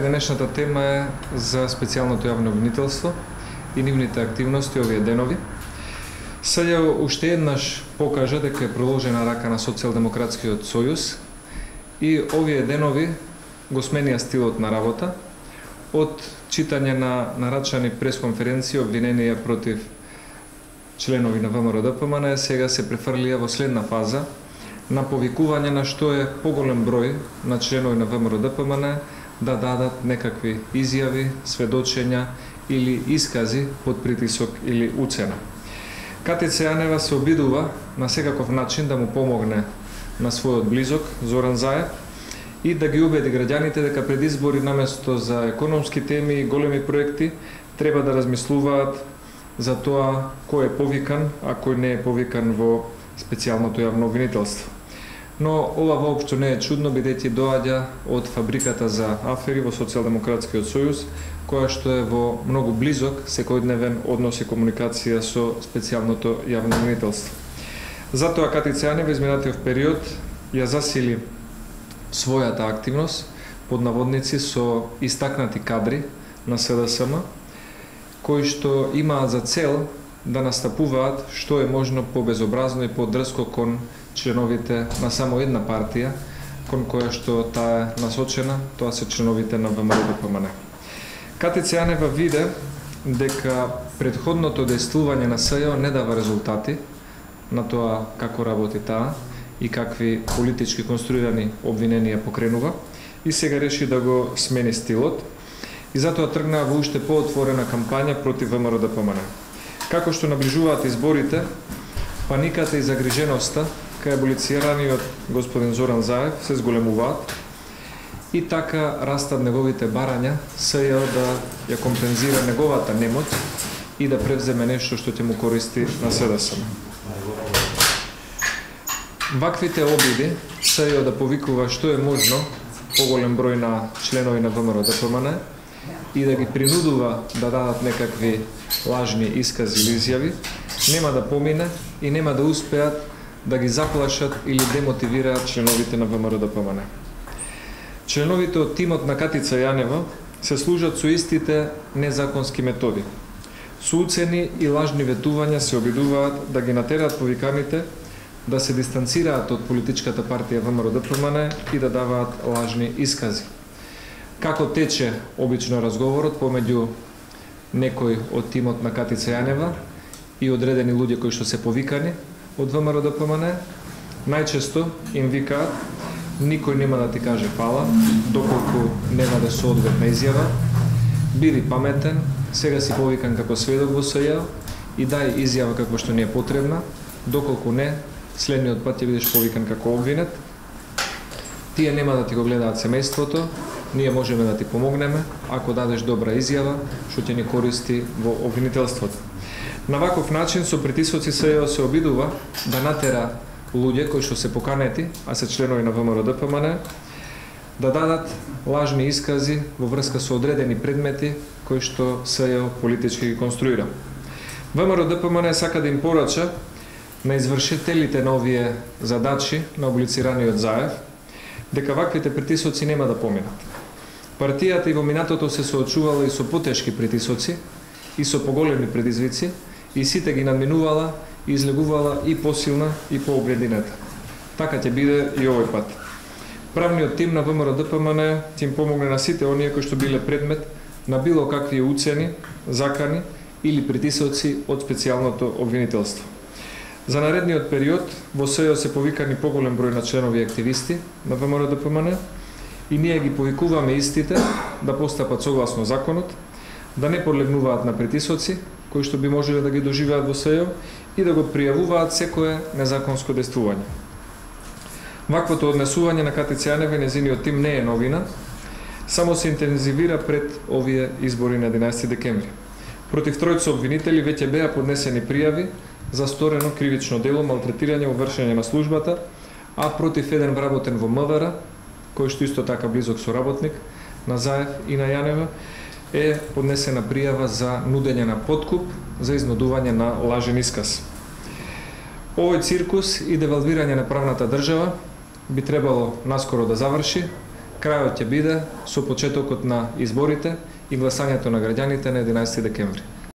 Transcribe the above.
Денешната тема е за специјалното јавно обвинителство и нивните активности овие денови. Сега уште еднаш покажа дека е проложена рака на Социјалдемократскиот сојуз и овие денови го сменија стилот на работа од читање на нарачани пресконференции, обвиненија против членови на ВМРО-ДПМН, сега се префрлија во следна фаза на повикување на што е поголем број на членови на ВМРО-ДПМН да дадат некакви изјави, сведочења или искази под притисок или уцена. Катица Јанева се обидува на секаков начин да му помогне на својот близок Зоран Заев и да ги убеди граѓаните дека пред избори наместо за економски теми и големи проекти треба да размислуваат за тоа кој е повикан, а кој не е повикан во специјалното јавно обвинителство. Но ова воопшто не е чудно, бидејќи доаѓа од фабриката за афери во Социјалдемократскиот сојуз, која што е во многу близок секојдневен однос и комуникација со специјалното јавно обвинителство. Затоа Катица Јанева изминатиот период ја засили својата активност под наводници со истакнати кадри на СДСМ, кои што имаат за цел да настапуваат што е можно побезобразно и подрско кон членовите на само една партија, кон која што таа е насочена, тоа се членовите на ВМРО-ДПМН. Катица Јанева виде дека претходното действување на СЈО не дава резултати на тоа како работи таа и какви политички конструирани обвиненија покренува и сега реши да го смени стилот и затоа тргнаа во уште поотворена кампања против ВМРО-ДПМН. Како што наближуваат изборите, паниката и загриженоста кај аболицираниот господин Зоран Заев се зголемуваат и така растат неговите барања СЈО да ја компензира неговата немоќ и да превземе нешто што ќе му користи на СДСМ. Ваквите обиди СЈО да повикува што е можно поголем број на членови на ВМРО-ДПМН и да ги принудува да дадат некакви лажни искази или изјави, нема да помине и нема да успеат да ги заплашат или демотивираат членовите на ВМРО-ДПМН. Членовите од тимот на Катица Јанева се служат со истите незаконски методи. Со уцени и лажни ветувања се обидуваат да ги натераат повиканите да се дистанцираат од политичката партија ВМРО-ДПМН и да даваат лажни искази. Како тече обично разговорот помеѓу некој од тимот на Катица Јанева и одредени луѓе кои што се повикани од ВМРО-ДПМН, најчесто им викаат: никој нема да ти каже фала, доколку нема да се одветна изјава, биди паметен, сега си повикан како сведок во СЈО и дај изјава како што не е потребна, доколку не, следниот пат ќе бидеш повикан како обвинет, тие нема да ти го гледаат семејството, ние можеме да ти помогнеме ако дадеш добра изјава што ќе ни користи во обвинителството. На ваков начин со притисоци СЈО се обидува да натера луѓе кои што се поканети, а се членови на ВМРО-ДПМН, да дадат лажни искази во врска со одредени предмети кои што СЈО политички ги конструира. ВМРО-ДПМН сака да им порача на извршителите на овие задачи на облицираниот Заев дека ваквите притисоци нема да поминат. Партијата и во минатото се соочувала и со потешки притисоци и со поголеми предизвици и сите ги надминувала и излегувала и посилна и пообрединета. Така ќе биде и овој пат. Правниот тим на ВМРО-ДПМН ќе им помогне на сите оние кои што биле предмет на било какви уцени, закани или притисоци од специјалното обвинителство. За наредниот период во СЈО се повикани поголем број на членови и активисти на ВМРО-ДПМН и ние ги повикуваме истите да постапат согласно законот, да не подлегнуваат на притисоци кои што би можеле да ги доживеат во СЈО и да го пријавуваат секое незаконско действување. Ваквото однесување на Катица Јанева и нејзиниот тим не е новина, само се интензивира пред овие избори на 11 декември. Против тројца обвинители веќе беа поднесени пријави за сторено кривично дело малтретирање во вршење на службата, а против еден вработен во МВР, кој што исто така близок соработник на Заев и на Јанева, е поднесена пријава за нудење на подкуп за изнудување на лажен исказ. Овој циркус и девалвирање на правната држава би требало наскоро да заврши, крајот ќе биде со почетокот на изборите и гласањето на граѓаните на 11 декември.